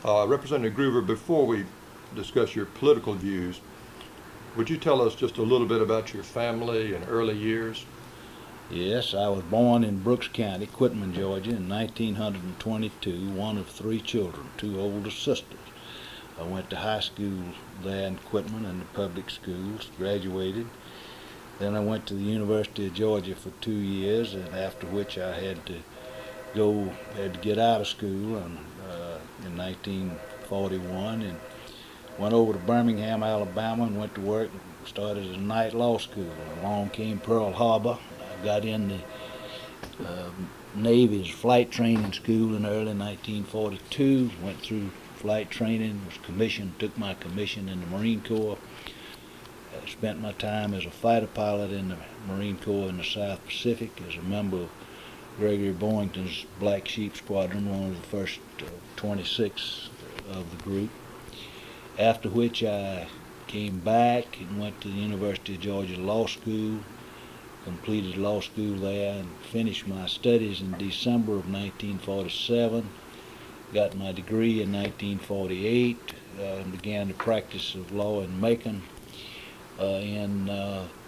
Representative Groover, before we discuss your political views, would you tell us just a little bit about your family and early years? Yes, I was born in Brooks County, Quitman, Georgia, in 1922, one of three children, two older sisters. I went to high school there in Quitman in the public schools, graduated. Then I went to the University of Georgia for 2 years, and after which I had to get out of school in 1941 and went over to Birmingham, Alabama, and went to work and started at a night law school. Along came Pearl Harbor. I got in the Navy's flight training school in early 1942, went through flight training, was commissioned, took my commission in the Marine Corps. Spent my time as a fighter pilot in the Marine Corps in the South Pacific as a member of Gregory Boyington's Black Sheep Squadron, one of the first 26 of the group. After which I came back and went to the University of Georgia Law School, completed law school there, and finished my studies in December of 1947. Got my degree in 1948 and began the practice of law in Macon in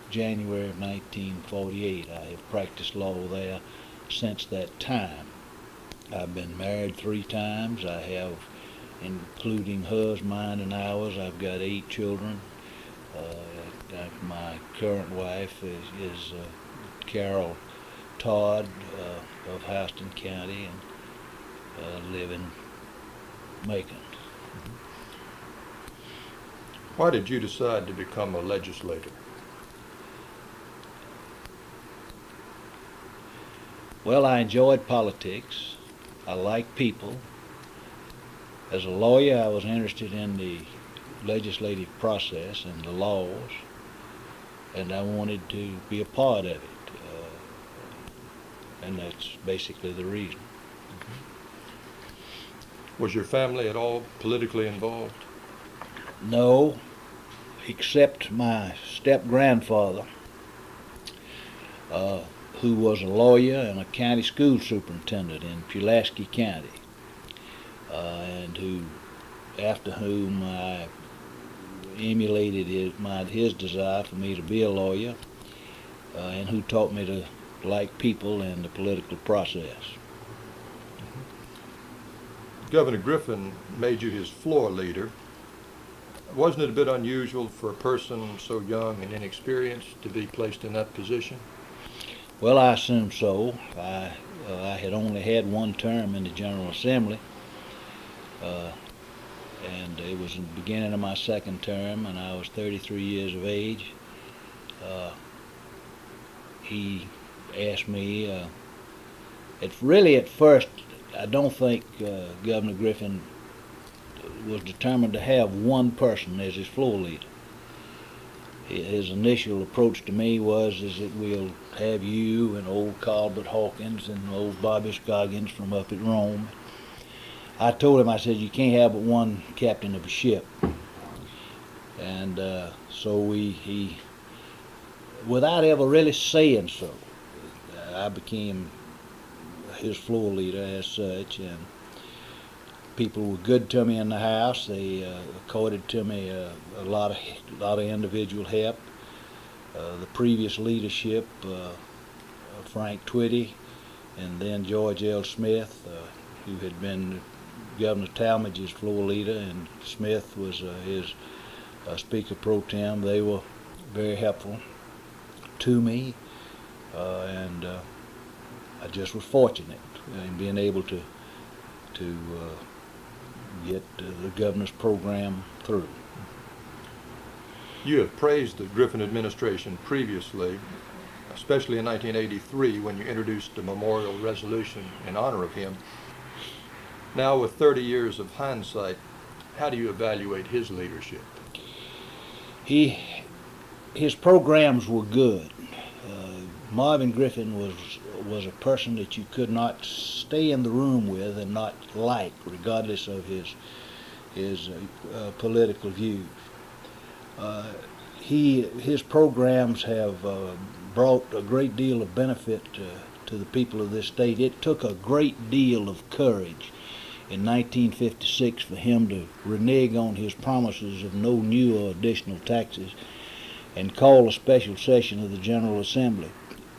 January of 1948. I have practiced law there since that time. I've been married 3 times. I have, including hers, mine, and ours, I've got 8 children. My current wife is Carol Todd of Houston County, and live in Macon. Why did you decide to become a legislator? Well, I enjoyed politics. I like people. As a lawyer, I was interested in the legislative process and the laws, and I wanted to be a part of it. And that's basically the reason. Was your family at all politically involved? No, except my step-grandfather, who was a lawyer and a county school superintendent in Pulaski County, and after whom I emulated his desire for me to be a lawyer, and who taught me to like people and the political process. Governor Griffin made you his floor leader. Wasn't it a bit unusual for a person so young and inexperienced to be placed in that position? Well, I assume so. I had only had one term in the General Assembly, and it was in the beginning of my second term, and I was 33 years of age. He asked me, at first, I don't think Governor Griffin was determined to have one person as his floor leader. His initial approach to me was that we'll have you and old Colbert Hawkins and old Bobby Scoggins from up at Rome. I told him, I said, you can't have but one captain of a ship. And so he, without ever really saying so, I became his floor leader as such, and people were good to me in the House. They accorded to me a lot of individual help. The previous leadership, Frank Twitty, and then George L. Smith, who had been Governor Talmadge's floor leader, and Smith was his Speaker Pro Tem. They were very helpful to me, and I just was fortunate in being able to get the governor's program through. You have praised the Griffin administration previously, especially in 1983 when you introduced a memorial resolution in honor of him. Now, with 30 years of hindsight, how do you evaluate his leadership? His programs were good. Marvin Griffin was a person that you could not stay in the room with and not like, regardless of his political views. His programs have brought a great deal of benefit to the people of this state. It took a great deal of courage in 1956 for him to renege on his promises of no new or additional taxes and call a special session of the General Assembly.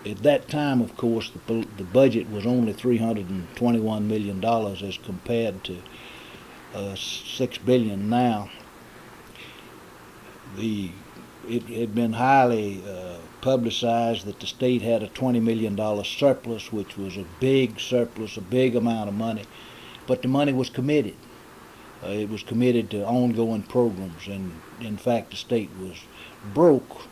At that time, of course, the budget was only $321 million as compared to $6 billion now. It had been highly publicized that the state had a $20 million surplus, which was a big surplus, a big amount of money, but the money was committed. It was committed to ongoing programs, and in fact the state was broke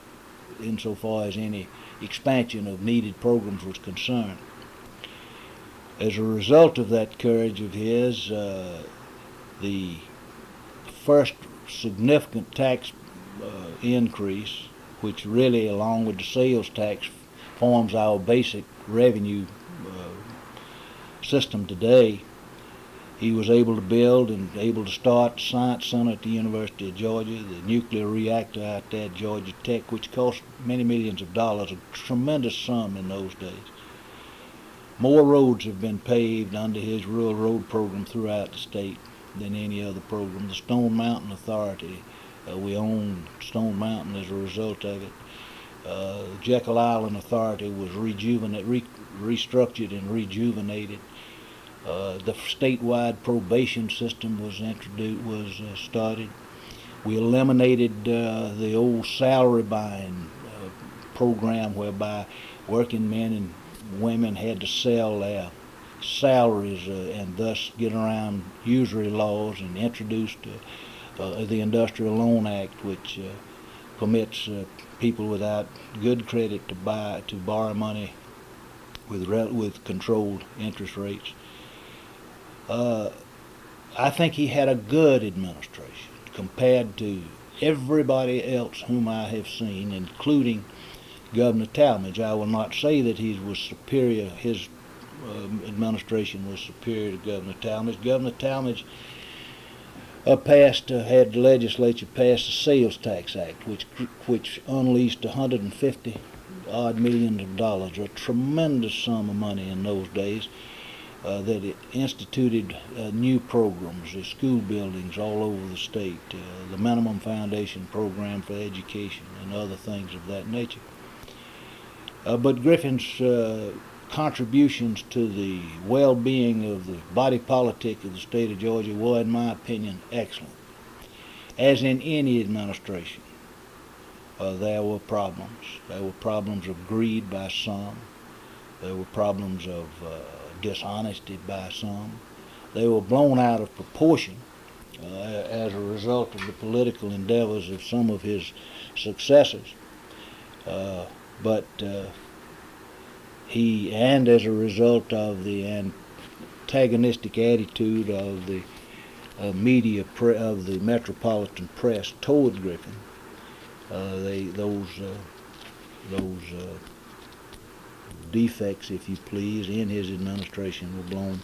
insofar as any expansion of needed programs was concerned. As a result of that courage of his, the first significant tax increase, which really, along with the sales tax, forms our basic revenue system today, he was able to build and able to start the Science Center at the University of Georgia, the nuclear reactor out there at Georgia Tech, which cost many millions of dollars, a tremendous sum in those days. More roads have been paved under his rural road program throughout the state than any other program. The Stone Mountain Authority, we own Stone Mountain as a result of it. Jekyll Island Authority was restructured and rejuvenated. The statewide probation system was started. We eliminated the old salary buying program whereby working men and women had to sell their salaries and thus get around usury laws, and introduced the Industrial Loan Act, which permits people without good credit to borrow money with controlled interest rates. I think he had a good administration compared to everybody else whom I have seen, including Governor Talmadge. I will not say that he was superior. His administration was superior to Governor Talmadge. Governor Talmadge had the legislature pass the Sales Tax Act, which unleashed $150 million, a tremendous sum of money in those days. That it instituted new programs, school buildings all over the state, the minimum foundation program for education, and other things of that nature. But Griffin's contributions to the well-being of the body politic of the state of Georgia were, in my opinion, excellent. As in any administration, there were problems. There were problems of greed by some. There were problems of dishonesty by some. They were blown out of proportion as a result of the political endeavors of some of his successors. But as a result of the antagonistic attitude of the media of the metropolitan press toward Griffin, those defects, if you please, in his administration were blown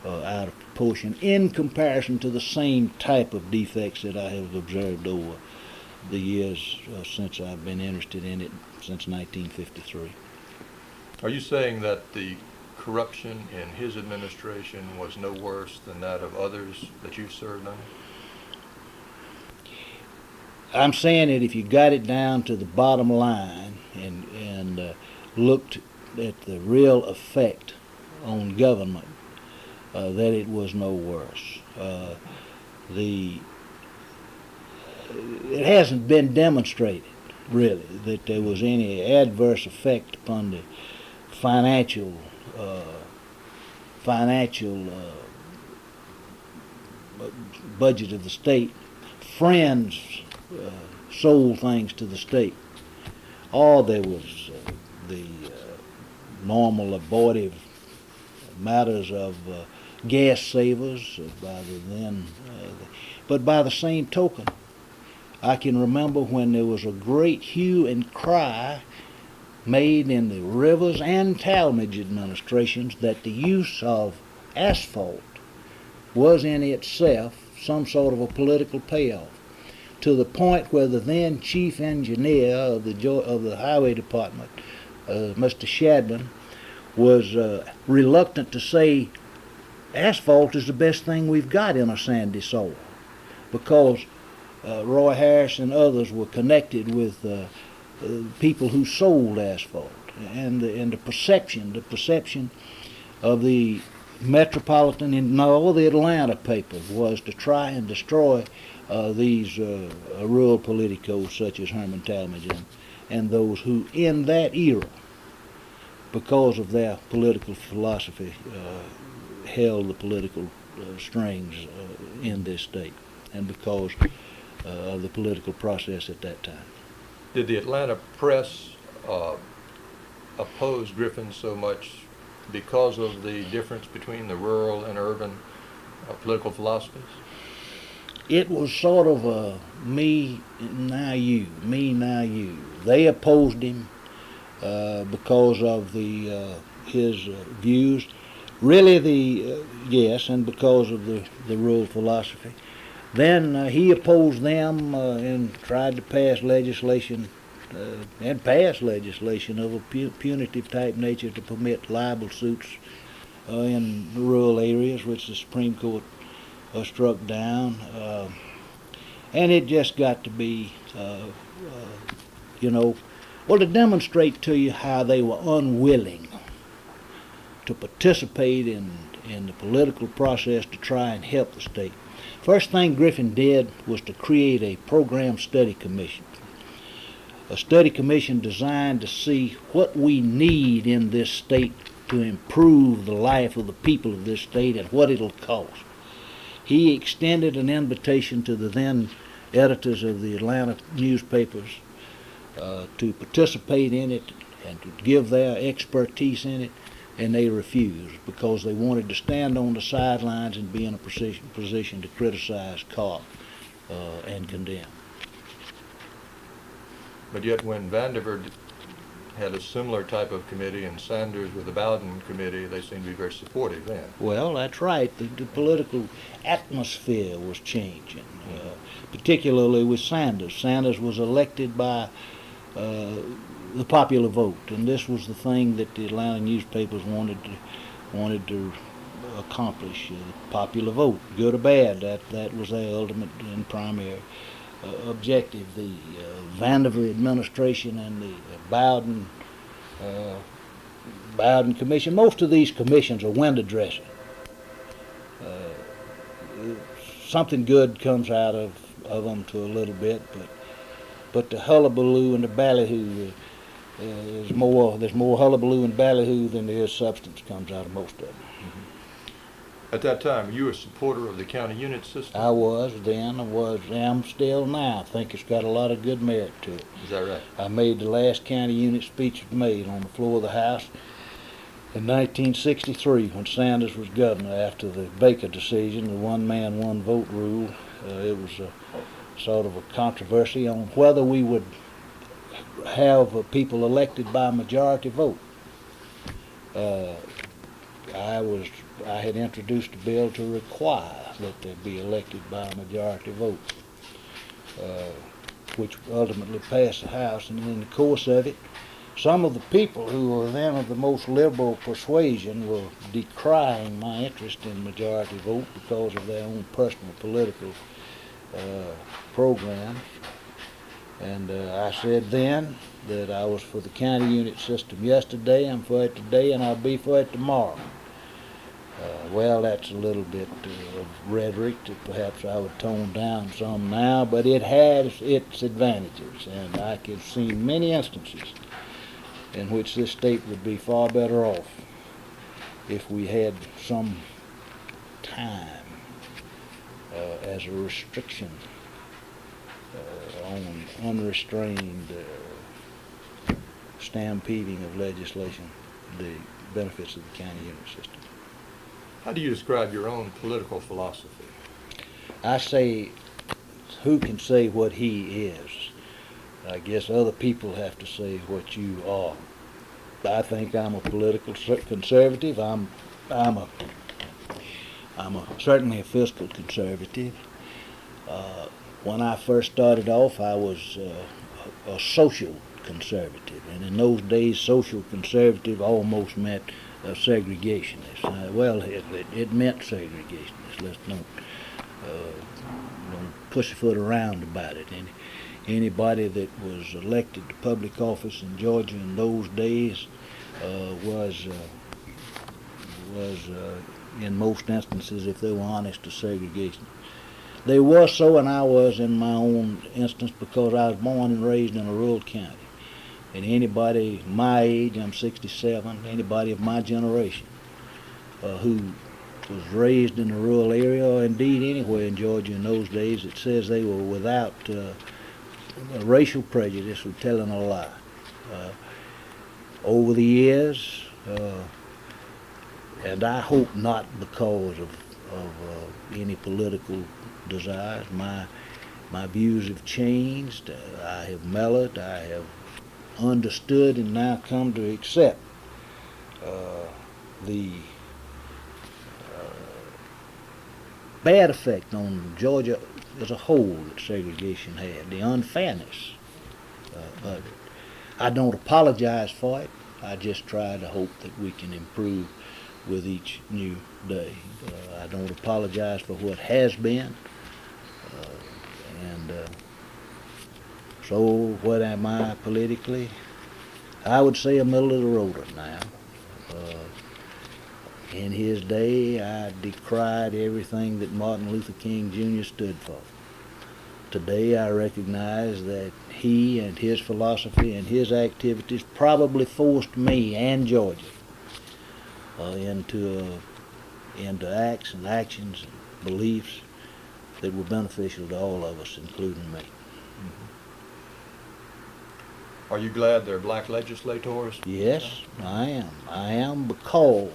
out of proportion in comparison to the same type of defects that I have observed over the years since I've been interested in it, since 1953. Are you saying that the corruption in his administration was no worse than that of others that you've served under? I'm saying that if you got it down to the bottom line and looked at the real effect on government, that it was no worse. It hasn't been demonstrated, really, that there was any adverse effect upon the financial budget of the state. Friends sold things to the state. All there was the normal abortive matters of gas savers but by the same token, I can remember when there was a great hue and cry made in the Rivers and Talmadge administrations that the use of asphalt was in itself some sort of a political payoff, to the point where the then chief engineer of the highway department, Mr. Shadman, was reluctant to say asphalt is the best thing we've got in a sandy soil, because Roy Harris and others were connected with people who sold asphalt, and the perception of the metropolitan and all the Atlanta papers was to try and destroy these rural politicos such as Herman Talmadge and those who in that era, because of their political philosophy, held the political strings in this state, and because of the political process at that time. Did the Atlanta press oppose Griffin so much because of the difference between the rural and urban political philosophies? It was sort of a me, now you, me, now you. They opposed him because of his views. Really, yes, and because of the rural philosophy. Then he opposed them and tried to pass legislation, and passed legislation of a punitive type nature to permit libel suits in rural areas, which the Supreme Court struck down. And it just got to be, well, to demonstrate to you how they were unwilling to participate in the political process to try and help the state. First thing Griffin did was to create a program study commission. A study commission designed to see what we need in this state to improve the life of the people of this state and what it'll cost. He extended an invitation to the then editors of the Atlanta newspapers to participate in it and to give their expertise in it, and they refused because they wanted to stand on the sidelines and be in a position to criticize, carp, and condemn. But yet when Vandiver had a similar type of committee and Sanders with the Bowden committee, they seemed to be very supportive then. Well, that's right. The political atmosphere was changing, particularly with Sanders. Sanders was elected by the popular vote, and this was the thing that the Atlanta newspapers wanted to accomplish. The popular vote, good or bad, that was their ultimate and primary objective. The Vandiver administration and the Bowden commission. Most of these commissions are window dressing. Something good comes out of them to a little bit, but the hullabaloo and the ballyhoo there's more hullabaloo and ballyhoo than there is substance comes out of most of them. At that time, you were a supporter of the county unit system? I was then, am still now. I think it's got a lot of good merit to it. Is that right? I made the last county unit speech made on the floor of the House in 1963 when Sanders was governor after the Baker decision, the one man, one vote rule. It was sort of a controversy on whether we would have people elected by majority vote. I had introduced a bill to require that they be elected by a majority vote, which ultimately passed the House. And in the course of it, some of the people who were then of the most liberal persuasion were decrying my interest in majority vote because of their own personal political programs. And I said then that I was for the county unit system yesterday, I'm for it today, and I'll be for it tomorrow. Well, that's a little bit of rhetoric that perhaps I would tone down some now, but it has its advantages, and I can see many instances in which this state would be far better off if we had some time as a restriction on unrestrained stampeding of legislation, the benefits of the county unit system. How do you describe your own political philosophy? I say, who can say what he is? I guess other people have to say what you are. I think I'm a political conservative. I'm certainly a fiscal conservative. When I first started off, I was a social conservative, and in those days, social conservative almost meant segregationists. Well, it meant segregationists. Let's don't pussyfoot around about it. Anybody that was elected to public office in Georgia in those days was in most instances, if they were honest, a segregationists. They were so, and I was in my own instance, because I was born and raised in a rural county. And anybody my age, I'm 67, anybody of my generation who was raised in a rural area, or indeed anywhere in Georgia in those days, that says they were without racial prejudice was telling a lie. Over the years, and I hope not because of any political desires, my views have changed. I have mellowed. I have understood and now come to accept the bad effect on Georgia as a whole that segregation had, the unfairness of it. I don't apologize for it. I just try to hope that we can improve with each new day. I don't apologize for what has been. So what am I politically? I would say I'm middle of the road now. In his day, I decried everything that Martin Luther King Jr. stood for. Today, I recognize that he and his philosophy and his activities probably forced me and Georgia into acts and actions and beliefs that were beneficial to all of us, including me. Are you glad there are black legislators? Yes, I am. I am because,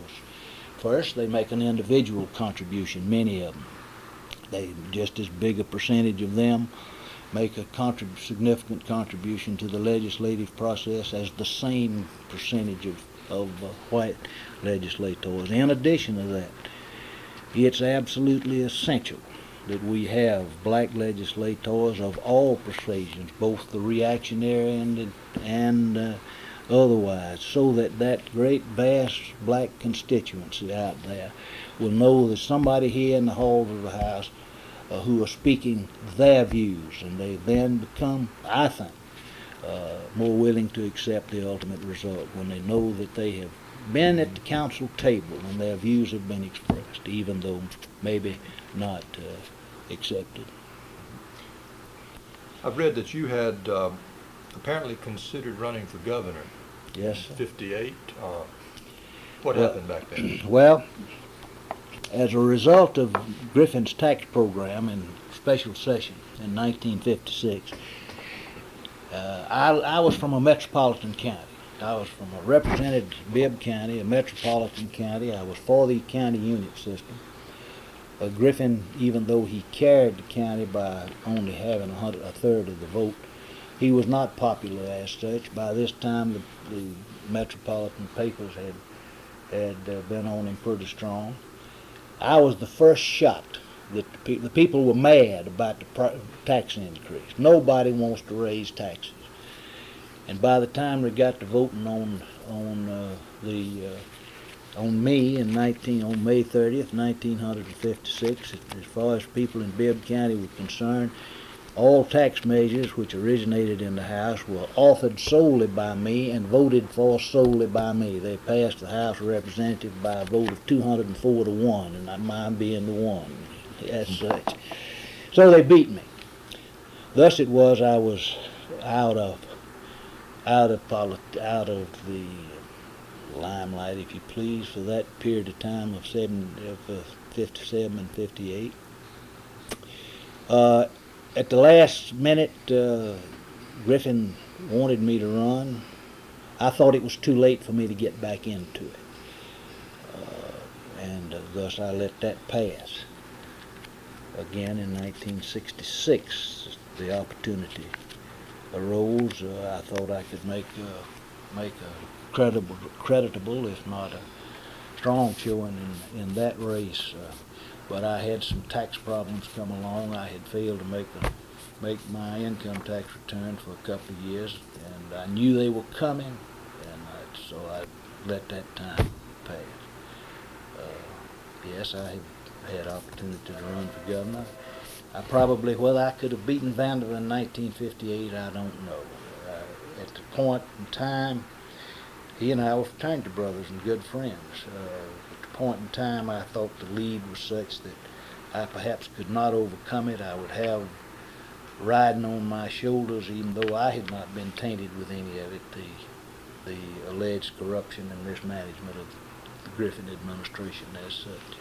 first, they make an individual contribution, many of them. They, just as big a percentage of them make a significant contribution to the legislative process as the same percentage of white legislators. In addition to that, it's absolutely essential that we have black legislators of all persuasions, both the reactionary and otherwise, so that great vast black constituency out there will know there's somebody here in the halls of the House who are speaking their views, and they then become, I think, more willing to accept the ultimate result when they know that they have been at the council table and their views have been expressed, even though maybe not accepted. I've read that you had apparently considered running for governor. Yes, sir. 58. What happened back then? Well, as a result of Griffin's tax program in special session in 1956, I was from a metropolitan county. I represented Bibb County, a metropolitan county. I was for the county unit system. Griffin, even though he carried the county by only having a third of the vote, he was not popular as such. By this time, the metropolitan papers had been on him pretty strong. I was the first shot that the people were mad about the tax increase. Nobody wants to raise taxes. And by the time we got to voting on me on May 30th, 1956, as far as people in Bibb County were concerned, all tax measures which originated in the House were authored solely by me and voted for solely by me. They passed the House of Representatives by a vote of 204 to 1, and mine being the one as such. So they beat me. Thus it was I was out of the limelight, if you please, for that period of time of 57 and 58. At the last minute, Griffin wanted me to run. I thought it was too late for me to get back into it, and thus I let that pass. Again, in 1966, the opportunity arose. I thought I could make a creditable, if not a strong showing in that race. But I had some tax problems come along. I had failed to make my income tax return for a couple of years, and I knew they were coming, and so I let that time past. Yes, I have had opportunity to run for governor. Whether I could have beaten Vanderbilt in 1958, I don't know. At the point in time, he and I were fraternity brothers and good friends. At the point in time, I thought the lead was such that I perhaps could not overcome it. I would have riding on my shoulders, even though I had not been tainted with any of it, the alleged corruption and mismanagement of the Griffin administration as such.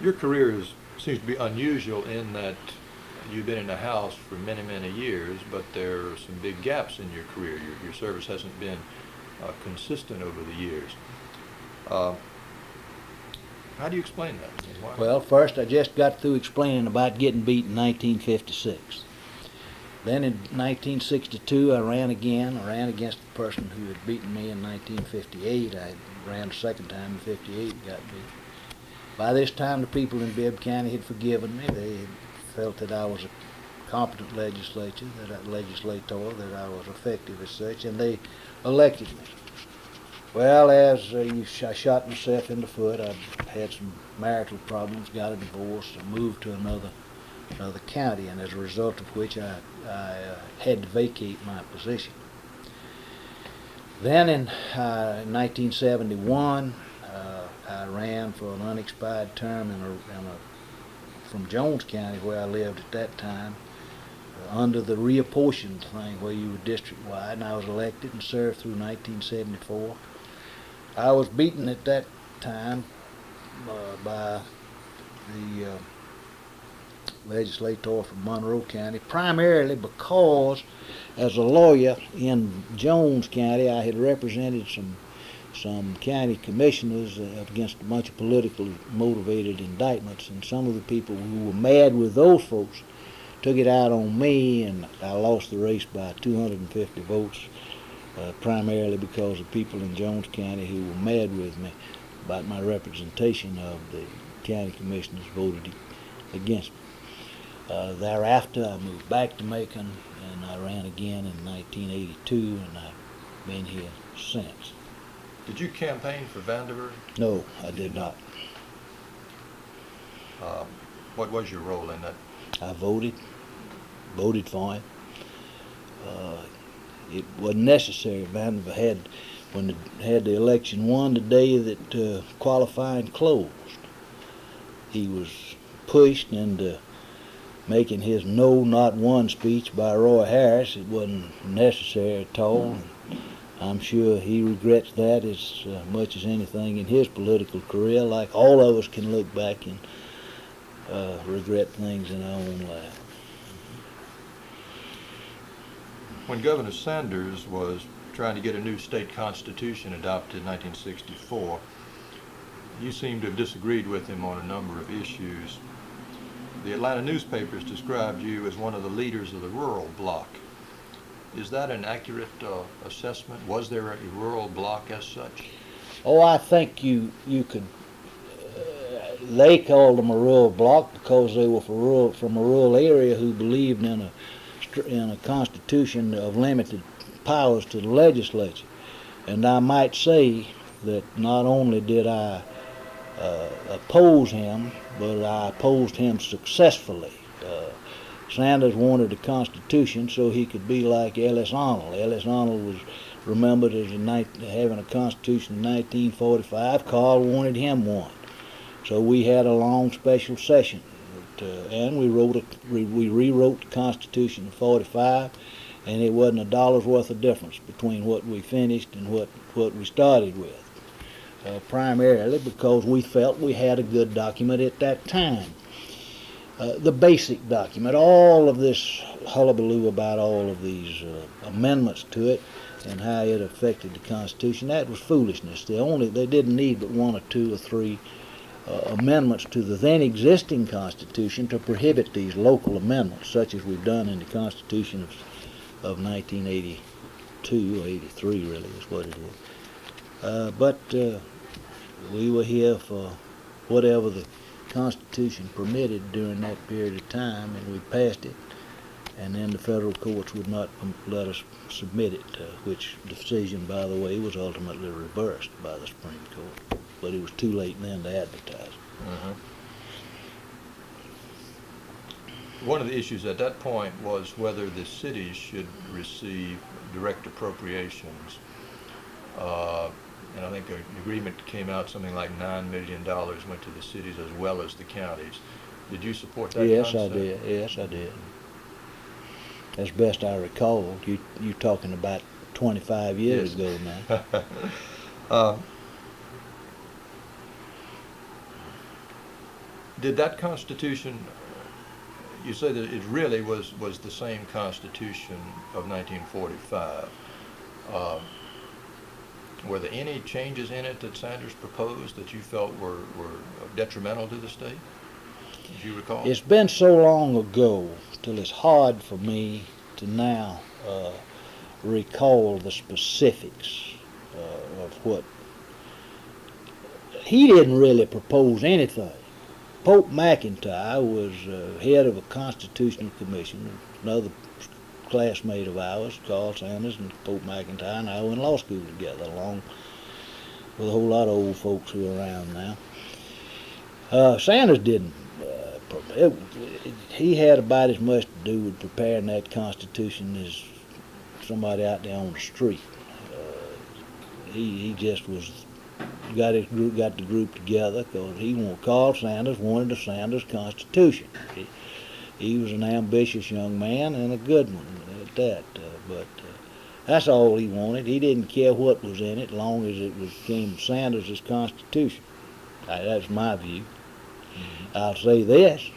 Your career seems to be unusual in that you've been in the House for many, many years, but there are some big gaps in your career. Your service hasn't been consistent over the years. How do you explain that? Why? Well, first I just got through explaining about getting beat in 1956. Then in 1962 I ran again. I ran against the person who had beaten me in 1958. I ran the second time in 58 and got beat. By this time the people in Bibb County had forgiven me. They had felt that I was a competent legislator, that I was effective as such, and they elected me. Well, as I shot myself in the foot, I had some marital problems, got a divorce, and moved to another county, and as a result of which I had to vacate my position. Then in 1971, I ran for an unexpired term from Jones County, where I lived at that time, under the reapportioned thing where you were district-wide, and I was elected and served through 1974. I was beaten at that time by the legislator from Monroe County, primarily because as a lawyer in Jones County I had represented some county commissioners against a bunch of politically motivated indictments, and some of the people who were mad with those folks took it out on me, and I lost the race by 250 votes, primarily because of people in Jones County who were mad with me about my representation of the county commissioners voted against me. Thereafter, I moved back to Macon, and I ran again in 1982, and I've been here since. Did you campaign for Vandiver? No, I did not. What was your role in that? I voted for him. It wasn't necessary. Vandiver had the election won the day that qualifying closed. He was pushed into making his "No, Not One" speech by Roy Harris. It wasn't necessary at all. I'm sure he regrets that as much as anything in his political career, like all of us can look back and regret things in our own life. When Governor Sanders was trying to get a new state constitution adopted in 1964, you seem to have disagreed with him on a number of issues. The Atlanta newspapers described you as one of the leaders of the rural bloc. Is that an accurate assessment? Was there a rural bloc as such? Oh, I think you could. They called them a rural bloc because they were from a rural area who believed in a constitution of limited powers to the legislature. And I might say that not only did I oppose him, but I opposed him successfully. Sanders wanted a constitution so he could be like Ellis Arnold. Ellis Arnold was remembered as having a constitution in 1945. Carl wanted him one. So we had a long special session, and we rewrote the Constitution in 45, and it wasn't a dollar's worth of difference between what we finished and what we started with. Primarily because we felt we had a good document at that time. The basic document, all of this hullabaloo about all of these amendments to it and how it affected the Constitution, that was foolishness. They didn't need but one or two or three amendments to the then existing Constitution to prohibit these local amendments, such as we've done in the Constitution of 1982 or 83, really is what it is. But we were here for whatever the Constitution permitted during that period of time, and we passed it. and then the federal courts would not let us submit it, which decision, by the way, was ultimately reversed by the Supreme Court. But it was too late then to advertise. One of the issues at that point was whether the cities should receive direct appropriations. And I think an agreement came out, something like $9 million went to the cities as well as the counties. Did you support that Yes, concept? I did. Yes, I did. As best I recall, you're talking about 25 years ago now. Did that Constitution, you say that it really was the same Constitution of 1945. Were there any changes in it that Sanders proposed that you felt were detrimental to the state, as you recall? It's been so long ago till it's hard for me to now recall the specifics of what. He didn't really propose anything. Pope McIntyre was head of a constitutional commission. Another classmate of ours, Carl Sanders, and Pope McIntyre and I were in law school together, along with a whole lot of old folks who are around now. Sanders didn't. He had about as much to do with preparing that Constitution as somebody out there on the street. He just got the group together because Carl Sanders wanted a Sanders Constitution. He was an ambitious young man and a good one at that. But that's all he wanted. He didn't care what was in it, as long as it became Sanders' Constitution. That's my view. I'll say this.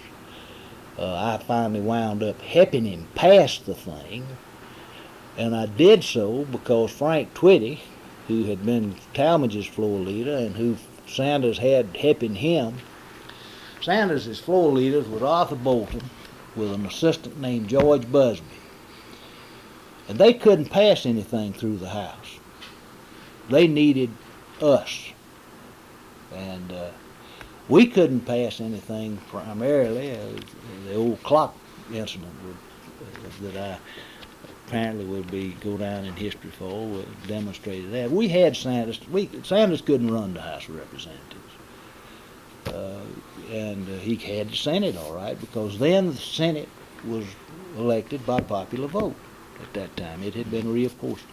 I finally wound up helping him pass the thing, and I did so because Frank Twitty, who had been Talmadge's floor leader and who Sanders had helping him, Sanders' floor leaders was Arthur Bolton with an assistant named George Busby. And they couldn't pass anything through the House. They needed us. And we couldn't pass anything primarily. The old clock incident that I apparently would go down in history for demonstrated that. We had Sanders. Sanders couldn't run the House of Representatives. And he had the Senate, all right, because then the Senate was elected by popular vote at that time. It had been reapportioned.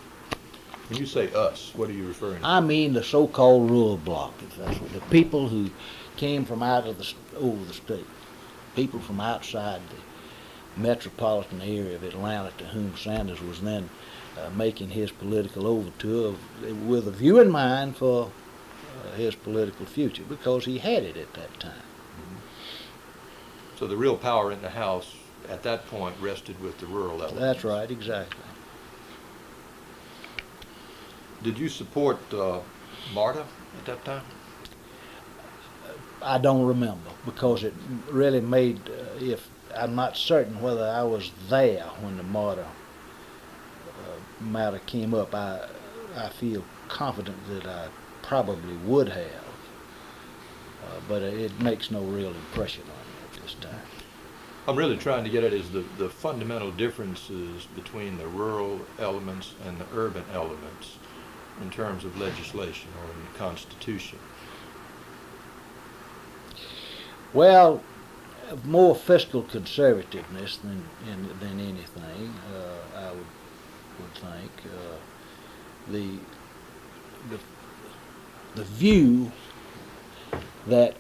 When you say us, what are you referring to? I mean the so-called rural bloc, if that's what, the people who came from over the state, people from outside the metropolitan area of Atlanta, to whom Sanders was then making his political overture with a view in mind for his political future, because he had it at that time. So the real power in the House at that point rested with the rural elements. That's right, exactly. Did you support MARTA at that time? I don't remember, because it really made, I'm not certain whether I was there when the MARTA matter came up. I feel confident that I probably would have, but it makes no real impression on me at this time. I'm really trying to get at is the fundamental differences between the rural elements and the urban elements in terms of legislation or in the Constitution. Well, more fiscal conservativeness than anything, I would think. The view that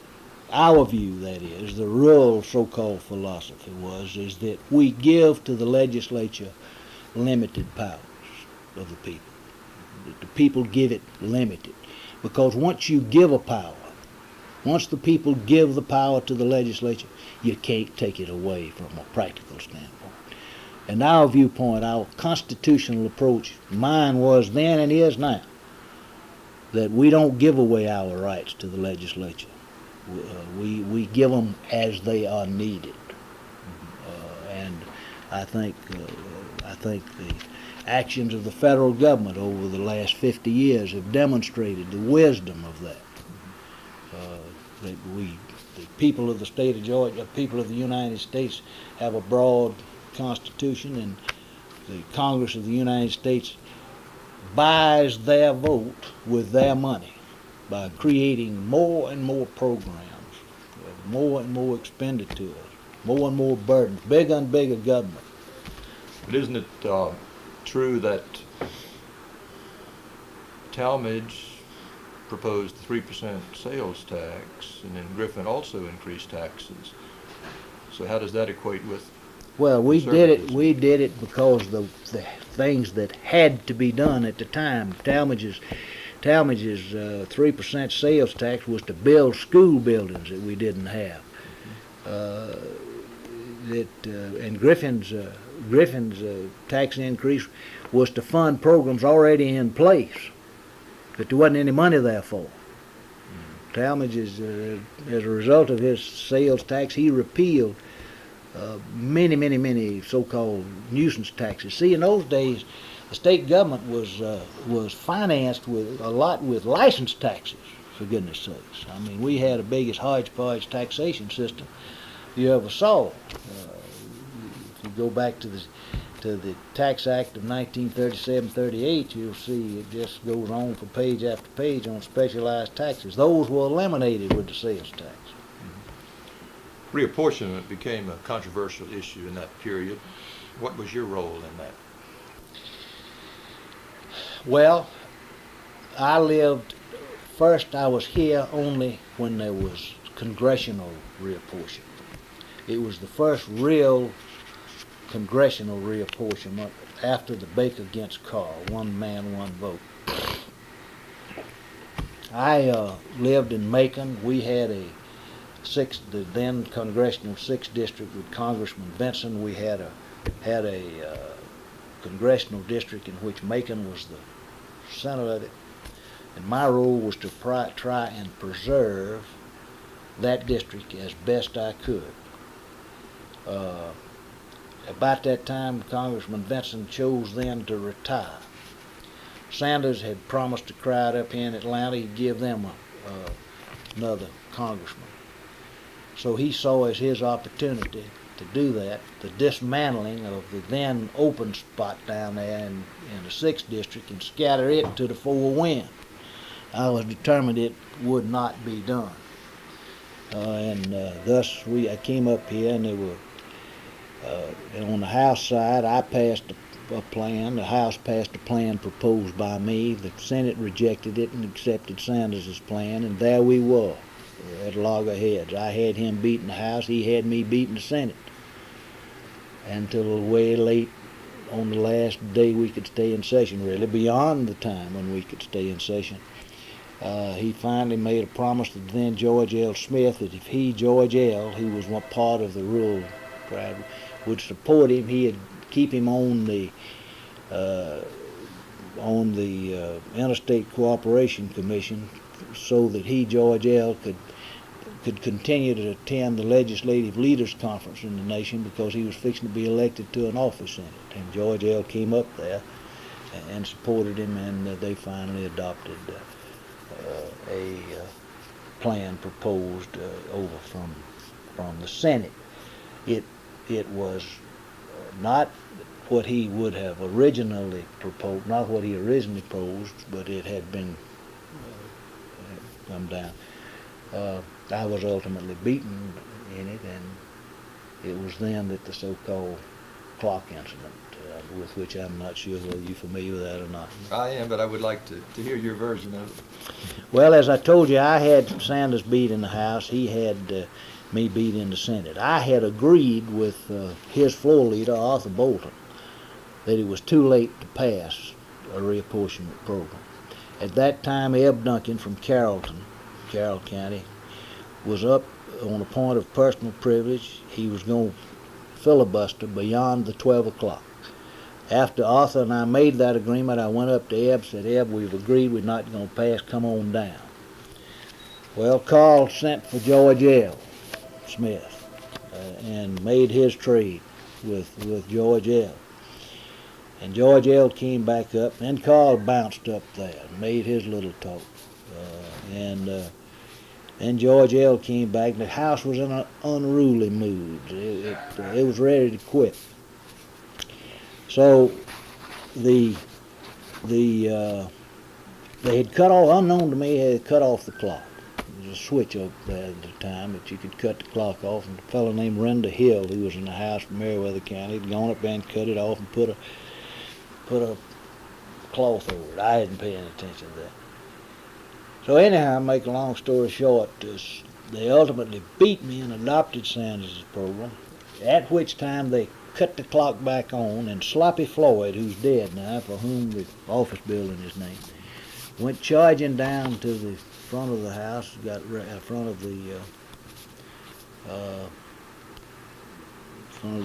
our view, that is, the rural so-called philosophy is that we give to the legislature limited powers of the people. The people give it limited, because once you give a power, once the people give the power to the legislature, you can't take it away from a practical standpoint. And our viewpoint, our constitutional approach, mine was then and is now, that we don't give away our rights to the legislature. We give them as they are needed. And I think the actions of the federal government over the last 50 years have demonstrated the wisdom of that. That the people of the state of Georgia, people of the United States, have a broad Constitution, and the Congress of the United States buys their vote with their money by creating more and more programs, more and more expenditures, more and more burdens, bigger and bigger government. But isn't it true that Talmadge proposed 3% sales tax, and then Griffin also increased taxes? So how does that equate with? Well, we did it. Conservatism. We did it because the things that had to be done at the time. Talmadge's 3% sales tax was to build school buildings that we didn't have. And Griffin's tax increase was to fund programs already in place that there wasn't any money there for. Talmadge, as a result of his sales tax, he repealed many so-called nuisance taxes. See, in those days, the state government was financed with a lot with license taxes, for goodness sakes. I mean, we had the biggest hodgepodge taxation system you ever saw. If you go back to the Tax Act of 1937-38, you'll see it just goes on for page after page on specialized taxes. Those were eliminated with the sales tax. Reapportionment became a controversial issue in that period. What was your role in that? Well, I was here only when there was congressional reapportionment. It was the first real congressional reapportionment after the Baker against Carr, one man, one vote. I lived in Macon. We had the then congressional 6th district with Congressman Benson. We had a congressional district in which Macon was the center of it, and my role was to try and preserve that district as best I could. About that time, Congressman Benson chose then to retire. Sanders had promised to crowd up here in Atlanta. He'd give them another congressman. So he saw as his opportunity to do that, the dismantling of the then open spot down there in the 6th district and scatter it to the 4 winds. I was determined it would not be done. Thus I came up here, and they were on the House side. I passed a plan. The House passed a plan proposed by me. The Senate rejected it and accepted Sanders' plan, and there we were at loggerheads. I had him beating the House. He had me beating the Senate until way late on the last day we could stay in session, really, beyond the time when we could stay in session. He finally made a promise to then George L. Smith that if George L., who was one part of the rural crowd, would support him, he'd keep him on the Interstate Cooperation Commission, so that George L., could continue to attend the Legislative Leaders Conference in the nation, because he was fixing to be elected to an office in it. And George L. came up there and supported him, and they finally adopted a plan proposed over from the Senate. It was not what he would have originally proposed, not what he originally proposed, but it had been come down. I was ultimately beaten in it, and it was then that the so-called clock incident, with which I'm not sure whether you're familiar with that or not. I am, but I would like to hear your version of it. Well, as I told you, I had Sanders beat in the House. He had me beat in the Senate. I had agreed with his floor leader, Arthur Bolton, that it was too late to pass a reapportionment program. At that time, Eb Duncan from Carroll County, was up on a point of personal privilege. He was going to filibuster beyond the 12 o'clock. After Arthur and I made that agreement, I went up to Eb and said, "Eb, we've agreed we're not going to pass. Come on down." Well, Carl sent for George L. Smith and made his trade with George L. And George L. came back up, and Carl bounced up there and made his little talk. Then George L. came back, and the House was in an unruly mood. It was ready to quit. So the they had cut off, unknown to me, they had cut off the clock. There was a switch up there at the time that you could cut the clock off, and a fellow named Renda Hill, who was in the house from Meriwether County, had gone up there and cut it off and put a cloth over it. I hadn't paid any attention to that. So anyhow, make a long story short, they ultimately beat me and adopted Sanders' program, at which time they cut the clock back on, and Sloppy Floyd, who's dead now, for whom the office building is named, went charging down to the front of the house, got front of the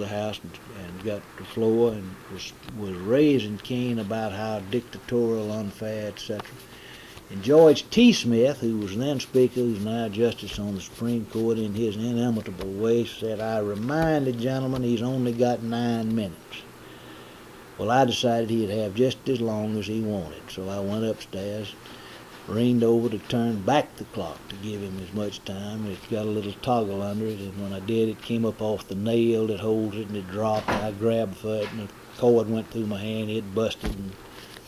house, and got the floor, and was raising Cain about how dictatorial, unfair, etc. And George T. Smith, who was then Speaker, who's now Justice on the Supreme Court, in his inimitable way, said, "I remind the gentleman he's only got 9 minutes." Well, I decided he'd have just as long as he wanted, so I went upstairs, leaned over to turn back the clock to give him as much time. It's got a little toggle under it, and when I did, it came up off the nail that holds it, and it dropped, and I grabbed for it, and the cord went through my hand, it busted, and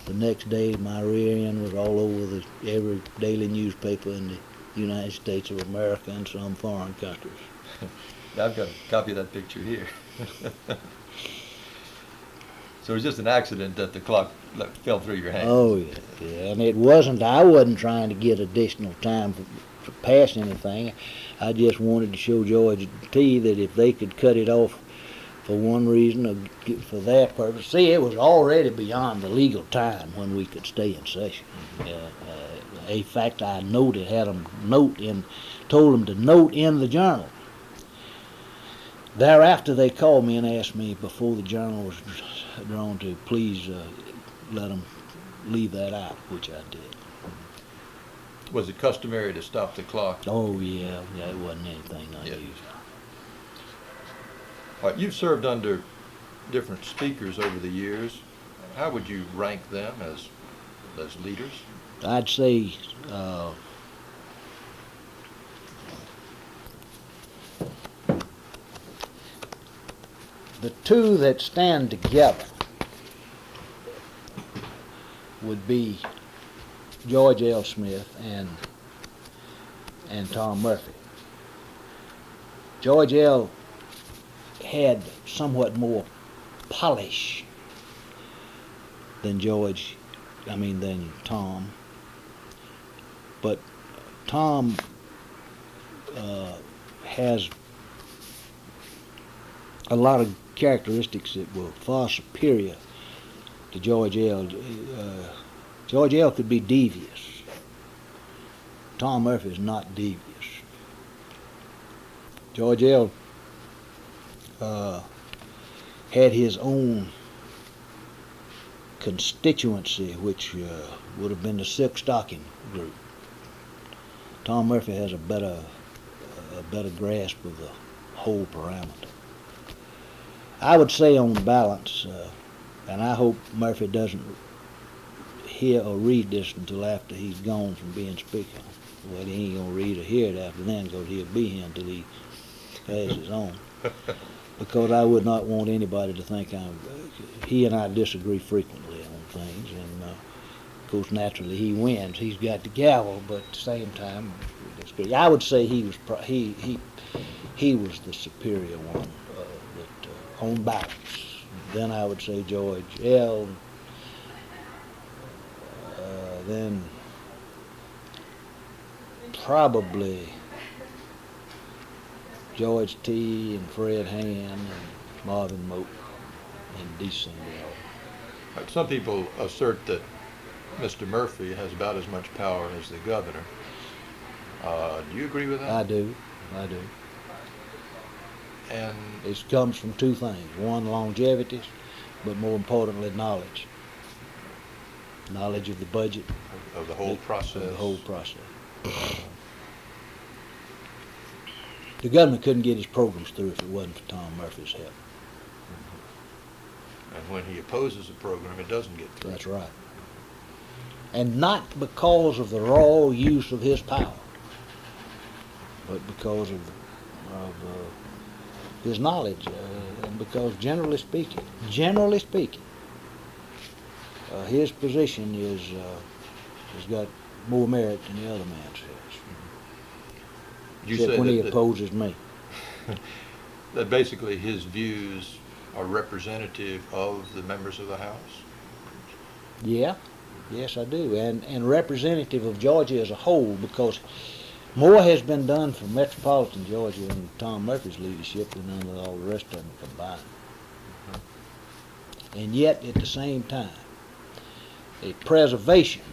the next day my rear end was all over every daily newspaper in the United States of America and some foreign countries. I've got a copy of that picture here. So it was just an accident that the clock fell through your hand. Oh, yeah, and I wasn't trying to get additional time for pass anything. I just wanted to show George T. that if they could cut it off for one reason or for that purpose. See, it was already beyond the legal time when we could stay in session. In fact, I told them to note in the journal. Thereafter, they called me and asked me before the journal was drawn to please let them leave that out, which I did. Was it customary to stop the clock? Oh, yeah, it wasn't anything unusual. All right, you've served under different speakers over the years. How would you rank them as leaders? I'd say the two that stand together would be George L. Smith and Tom Murphy. George L. had somewhat more polish than Tom, but Tom has a lot of characteristics that were far superior to George L. George L. could be devious. Tom Murphy is not devious. George L. Had his own constituency, which would have been the silk stocking group. Tom Murphy has a better grasp of the whole parameter. I would say on balance, and I hope Murphy doesn't hear or read this until after he's gone from being Speaker. Well, he ain't gonna read or hear it after then, because he'll be here until he passes on. Because I would not want anybody to think he and I disagree frequently on things, and of course naturally he wins. He's got the gavel, but at the same time, I would say he was the superior one on balance. Then I would say George L. Then probably George T. and Fred Hand and Marvin Moak in descending order. Some people assert that Mr. Murphy has about as much power as the governor. Do you agree with that? I do. And it comes from two things. One, longevity, but more importantly, knowledge. Knowledge of the budget. Of the whole process. Of the whole process. The government couldn't get his programs through if it wasn't for Tom Murphy's help. And when he opposes a program, it doesn't get through. That's right. And not because of the raw use of his power, but because of his knowledge, and because generally speaking, his position has got more merit than the other man's has. You Except say when he that, opposes me. that basically his views are representative of the members of the House? Yeah, yes I do, and representative of Georgia as a whole, because more has been done for metropolitan Georgia under Tom Murphy's leadership than under all the rest of them combined. And yet, at the same time, a preservation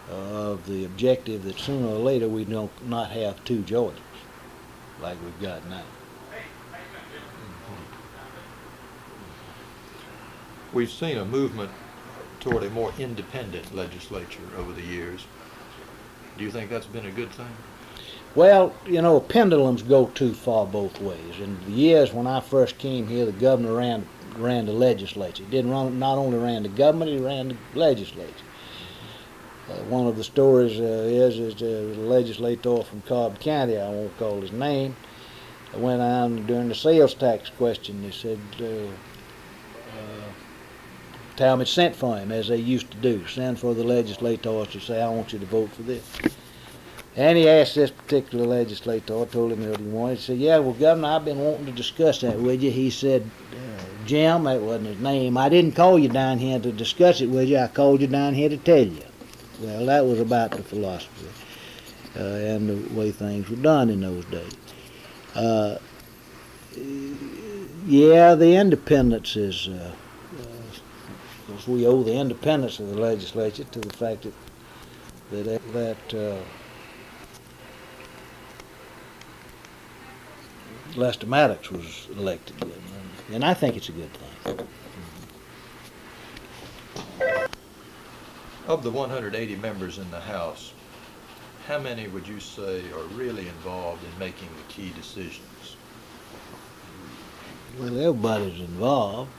of the objective that sooner or later we don't not have two Georgias like we've got now. We've seen a movement toward a more independent legislature over the years. Do you think that's been a good thing? Well, you know, pendulums go too far both ways. In the years when I first came here, the governor ran the legislature. He didn't run, not only ran the government, he ran the legislature. One of the stories is a legislator from Cobb County, I won't call his name, went on during the sales tax question. They said, Talmadge sent for him, as they used to do, send for the legislators to say, I want you to vote for this. And he asked this particular legislator, told him what he wanted. He said, yeah, well, Governor, I've been wanting to discuss that with you. He said, Jim, that wasn't his name, I didn't call you down here to discuss it with you. I called you down here to tell you. Well, that was about the philosophy and the way things were done in those days. Yeah, the independence is, we owe the independence of the legislature to the fact that Lester Maddox was elected, and I think it's a good thing. Of the 180 members in the House, how many would you say are really involved in making the key decisions? Well, everybody's involved.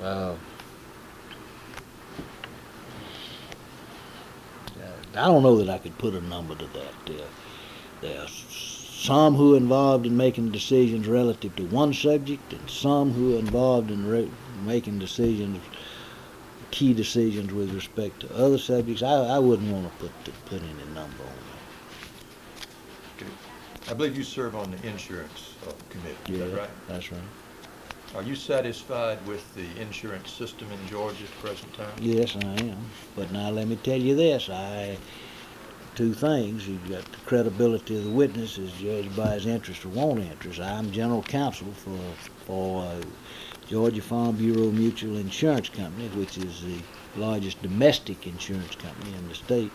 I don't know that I could put a number to that. There are some who are involved in making decisions relative to one subject, and some who are involved in making decisions, key decisions with respect to other subjects. I wouldn't want to put any number on that. Okay. I believe you serve on the insurance committee, is that right? That's right. Are you satisfied with the insurance system in Georgia at the present time? Yes, I am. But now let me tell you this. Two things. You've got the credibility of the witness is judged by his interest or won't interest. I'm general counsel for Georgia Farm Bureau Mutual Insurance Company, which is the largest domestic insurance company in the state.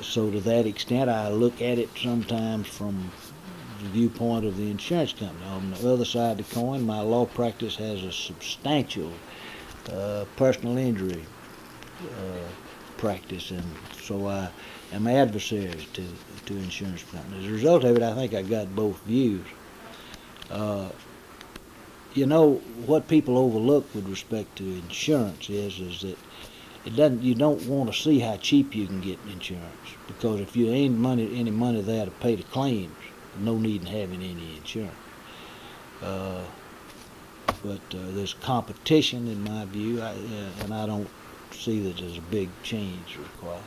So to that extent, I look at it sometimes from the viewpoint of the insurance company. On the other side of the coin, my law practice has a substantial personal injury practice, and so I am adversary to insurance companies. As a result of it, I think I got both views. You know, what people overlook with respect to insurance is that you don't want to see how cheap you can get insurance, because if you ain't any money there to pay the claims, no need in having any insurance. But there's competition in my view, and I don't see that there's a big change required.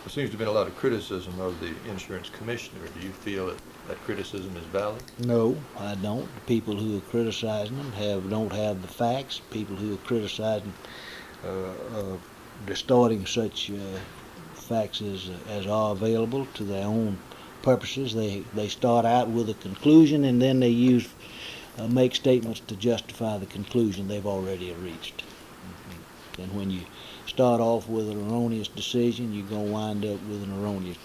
There seems to have been a lot of criticism of the insurance commissioner. Do you feel that criticism is valid? No, I don't. The people who are criticizing them don't have the facts. People who are criticizing distorting such facts as are available to their own purposes. They start out with a conclusion, and then they make statements to justify the conclusion they've already reached. And when you start off with an erroneous decision, you're going to wind up with an erroneous.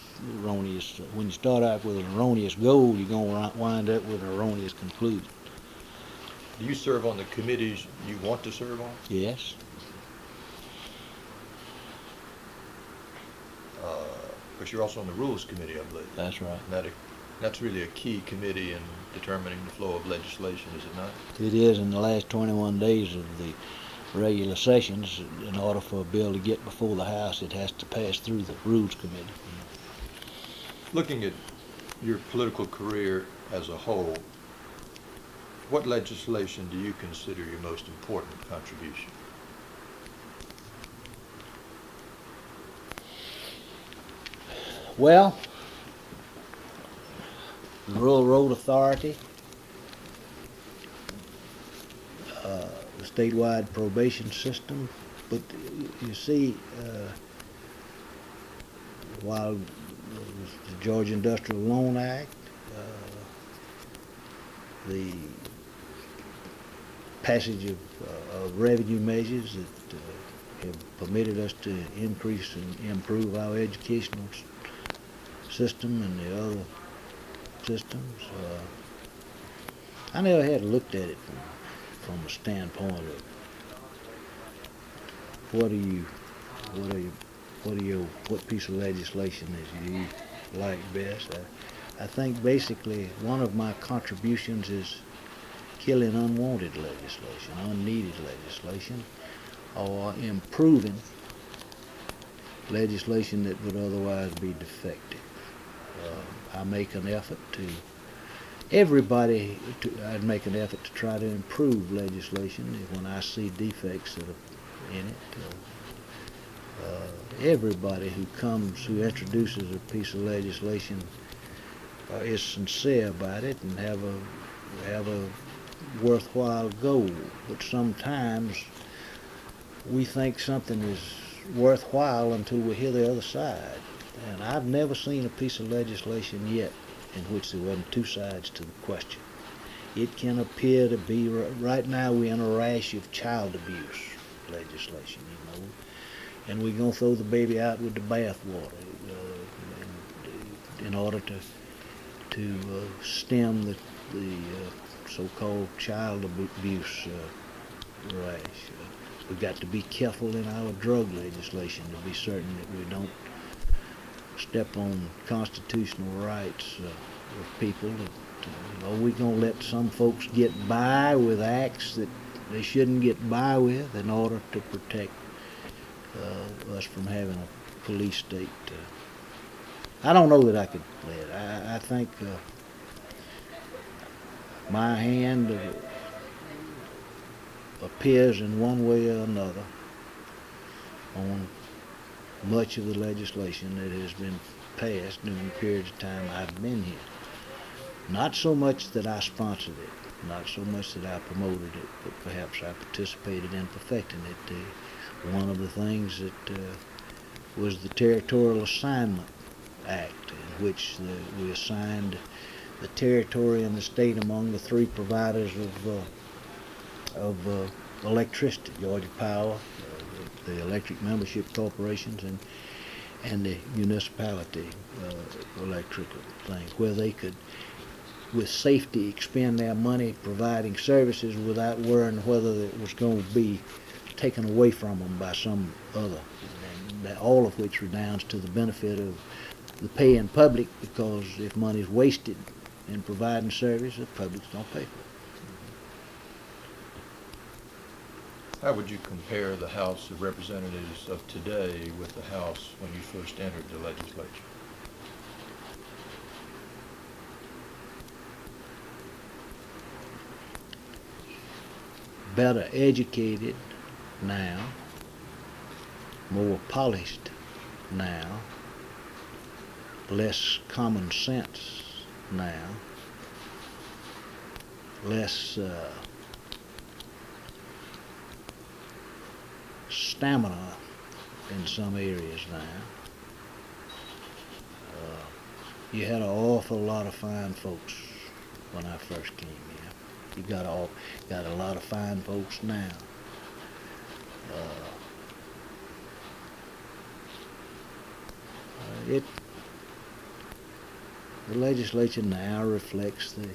When you start out with an erroneous goal, you're going to wind up with an erroneous conclusion. Do you serve on the committees you want to serve on? Yes. But you're also on the Rules Committee, I believe. That's right. That's really a key committee in determining the flow of legislation, is it not? It is. In the last 21 days of the regular sessions, in order for a bill to get before the House, it has to pass through the Rules Committee. Looking at your political career as a whole, What legislation do you consider your most important contribution? Well, the Rural Road Authority, the statewide probation system, but you see, while the Georgia Industrial Loan Act, the passage of revenue measures that have permitted us to increase and improve our educational system and the other systems. I never had looked at it from a standpoint of what piece of legislation is you like best. I think basically one of my contributions is killing unwanted legislation, unneeded legislation, or improving legislation that would otherwise be defective. I make an effort to, I'd make an effort to try to improve legislation when I see defects that are in it. Everybody who introduces a piece of legislation is sincere about it and have a worthwhile goal. But sometimes we think something is worthwhile until we hear the other side. And I've never seen a piece of legislation yet in which there wasn't two sides to the question. It can appear to be, right now we're in a rash of child abuse legislation, and we're going to throw the baby out with the bathwater in order to stem the so-called child abuse rash. We've got to be careful in our drug legislation to be certain that we don't step on constitutional rights of people. We're going to let some folks get by with acts that they shouldn't get by with in order to protect us from having a police state. I don't know that I could play it. I think my hand appears in one way or another on much of the legislation that has been passed during the periods of time I've been here. Not so much that I sponsored it, not so much that I promoted it, but perhaps I participated in perfecting it. One of the things that was the Territorial Assignment Act, in which we assigned the territory and the state among the three providers of electricity: Georgia Power, the electric membership corporations, and the municipality electrical thing, where they could, with safety, expend their money providing services without worrying whether it was going to be taken away from them by some other, and all of which redounds to the benefit of the paying public, because if money's wasted in providing service, the public's don't pay for it. How would you compare the House of Representatives of today with the House when you first entered the legislature? Better educated now, more polished now, less common sense now, less stamina in some areas now. You had an awful lot of fine folks when I first came here. You got a lot of fine folks now. The legislature now reflects the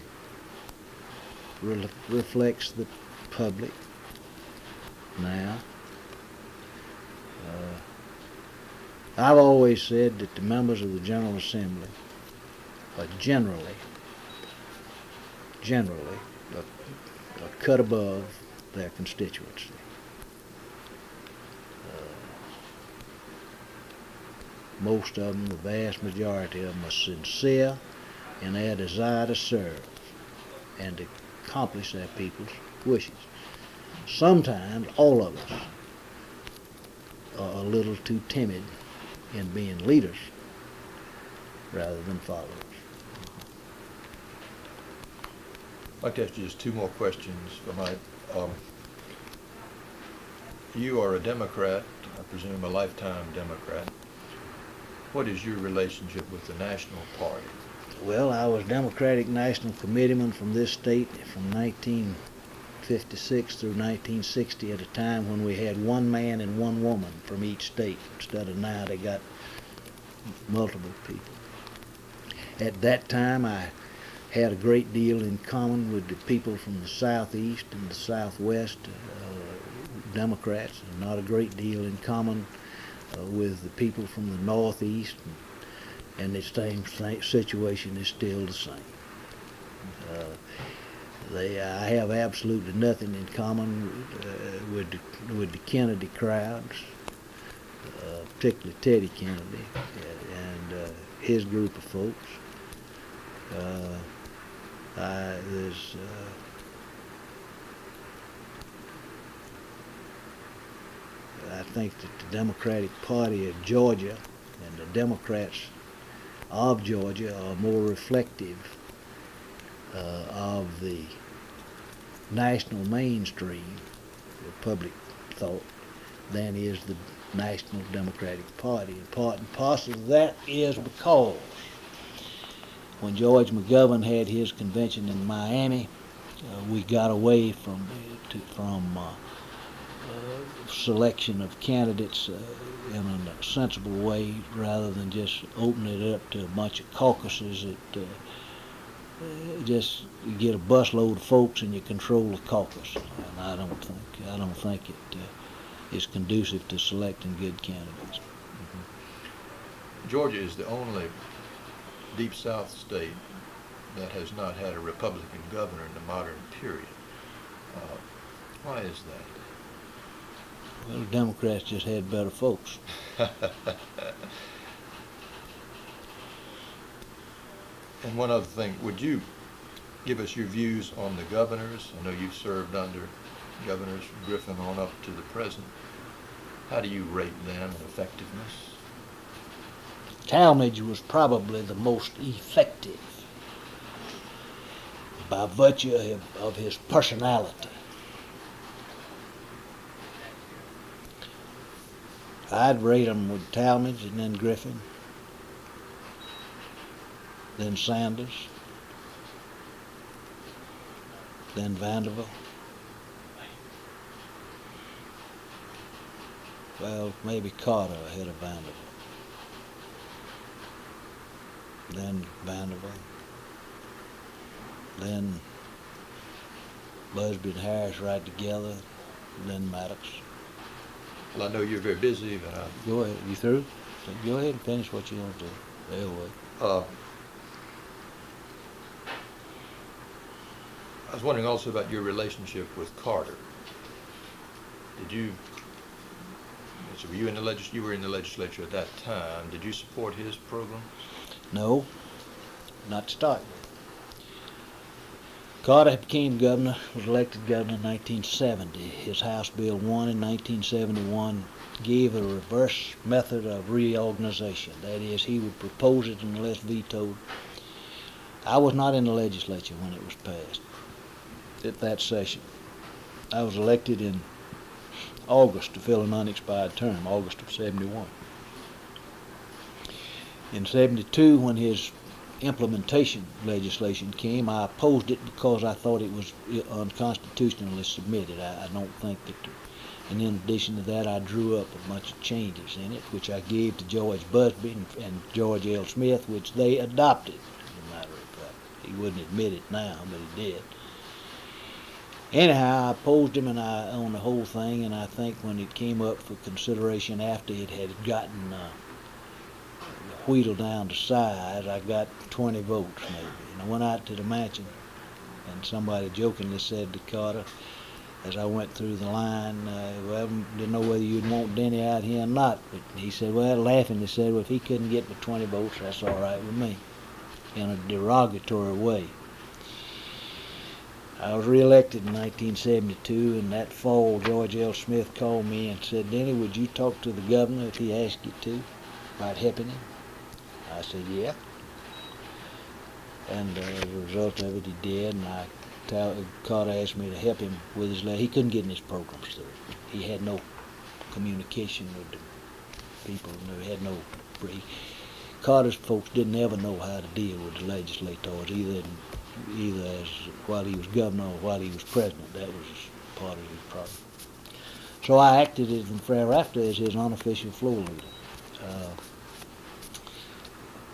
public now. I've always said that the members of the General Assembly are generally a cut above their constituency. Most of them, the vast majority of them, are sincere in their desire to serve and to accomplish their people's wishes. Sometimes all of us are a little too timid in being leaders rather than followers. I'd like to ask you just two more questions for my. You are a Democrat, I presume a lifetime Democrat. What is your relationship with the National Party? Well, I was Democratic National Committeeman from this state from 1956 through 1960 at a time when we had one man and one woman from each state, instead of now they got multiple people. At that time, I had a great deal in common with the people from the Southeast and the Southwest, Democrats, and not a great deal in common with the people from the Northeast, and the same situation is still the same. I have absolutely nothing in common with the Kennedy crowds, particularly Teddy Kennedy and his group of folks. I think that the Democratic Party of Georgia and the Democrats of Georgia are more reflective of the national mainstream of public thought than is the National Democratic Party. And part and parcel of that is because when George McGovern had his convention in Miami, we got away from selection of candidates in a sensible way, rather than just opening it up to a bunch of caucuses that just you get a busload of folks and you control the caucus. And I don't think it is conducive to selecting good candidates. Georgia is the only Deep South state that has not had a Republican governor in the modern period. Why is that? Well, the Democrats just had better folks. And one other thing, would you give us your views on the governors? I know you've served under Governors from Griffin on up to the present. How do you rate them in effectiveness? Talmadge was probably the most effective by virtue of his personality. I'd rate him with Talmadge and then Griffin, then Sanders, then Vanderbilt. Well, maybe Carter ahead of Vanderbilt. Then Vanderbilt. Then Busby and Harris right together. Then Maddox. Well, I know you're very busy, but Go ahead. You through? So go ahead and finish what you want to do. I was wondering also about your relationship with Carter. So were you you were in the legislature at that time. Did you support his program? No, not to start with. Carter became governor, was elected governor in 1970. His House Bill 1 in 1971 gave a reverse method of reorganization. That is, he would propose it unless vetoed. I was not in the legislature when it was passed at that session. I was elected in August to fill an unexpired term, August of 71. In 72, when his implementation legislation came, I opposed it because I thought it was unconstitutionally submitted. I don't think that, and in addition to that, I drew up a bunch of changes in it, which I gave to George Busby and George L. Smith, which they adopted, as a matter of fact. He wouldn't admit it now, but he did. Anyhow, I opposed him on the whole thing, and I think when it came up for consideration after it had gotten wheedled down to size, I got 20 votes maybe. And I went out to the mansion, and somebody jokingly said to Carter, as I went through the line, well, didn't know whether you'd want Denny out here or not. But he said, well, laughing, he said, well, if he couldn't get but 20 votes, that's all right with me, in a derogatory way. I was reelected in 1972, and that fall, George L. Smith called me and said, "Denny, would you talk to the governor if he asked you to about helping him?" I said, "Yeah." And as a result of it, he did, and Carter asked me to help him with his letter. He couldn't get in his programs through. He had no communication with the people. He had no free. Carter's folks didn't ever know how to deal with the legislators, either as while he was governor or while he was president. That was part of his problem. So I acted thereafter as his unofficial floor leader.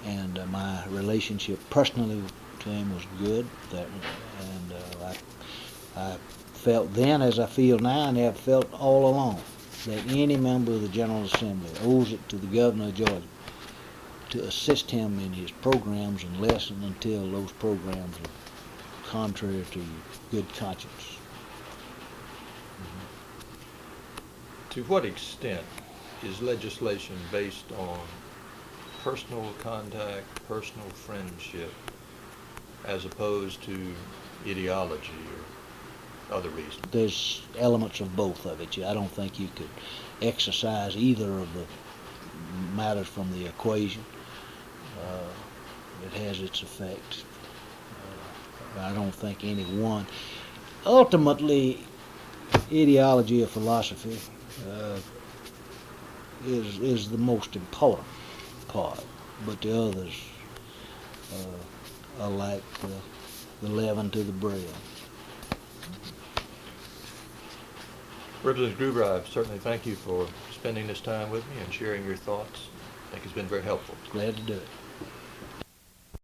And my relationship personally to him was good. I felt then, as I feel now, and have felt all along, that any member of the General Assembly owes it to the governor of Georgia to assist him in his programs unless and until those programs are contrary to good conscience. To what extent is legislation based on personal contact, personal friendship, as opposed to ideology or other reasons? There's elements of both of it. I don't think you could exercise either of the matters from the equation. It has its effects. I don't think any one. Ultimately, ideology or philosophy is the most important part, but the others are like the leaven to the bread. Representative Gruber, I certainly thank you for spending this time with me and sharing your thoughts. I think it's been very helpful. Glad to do it.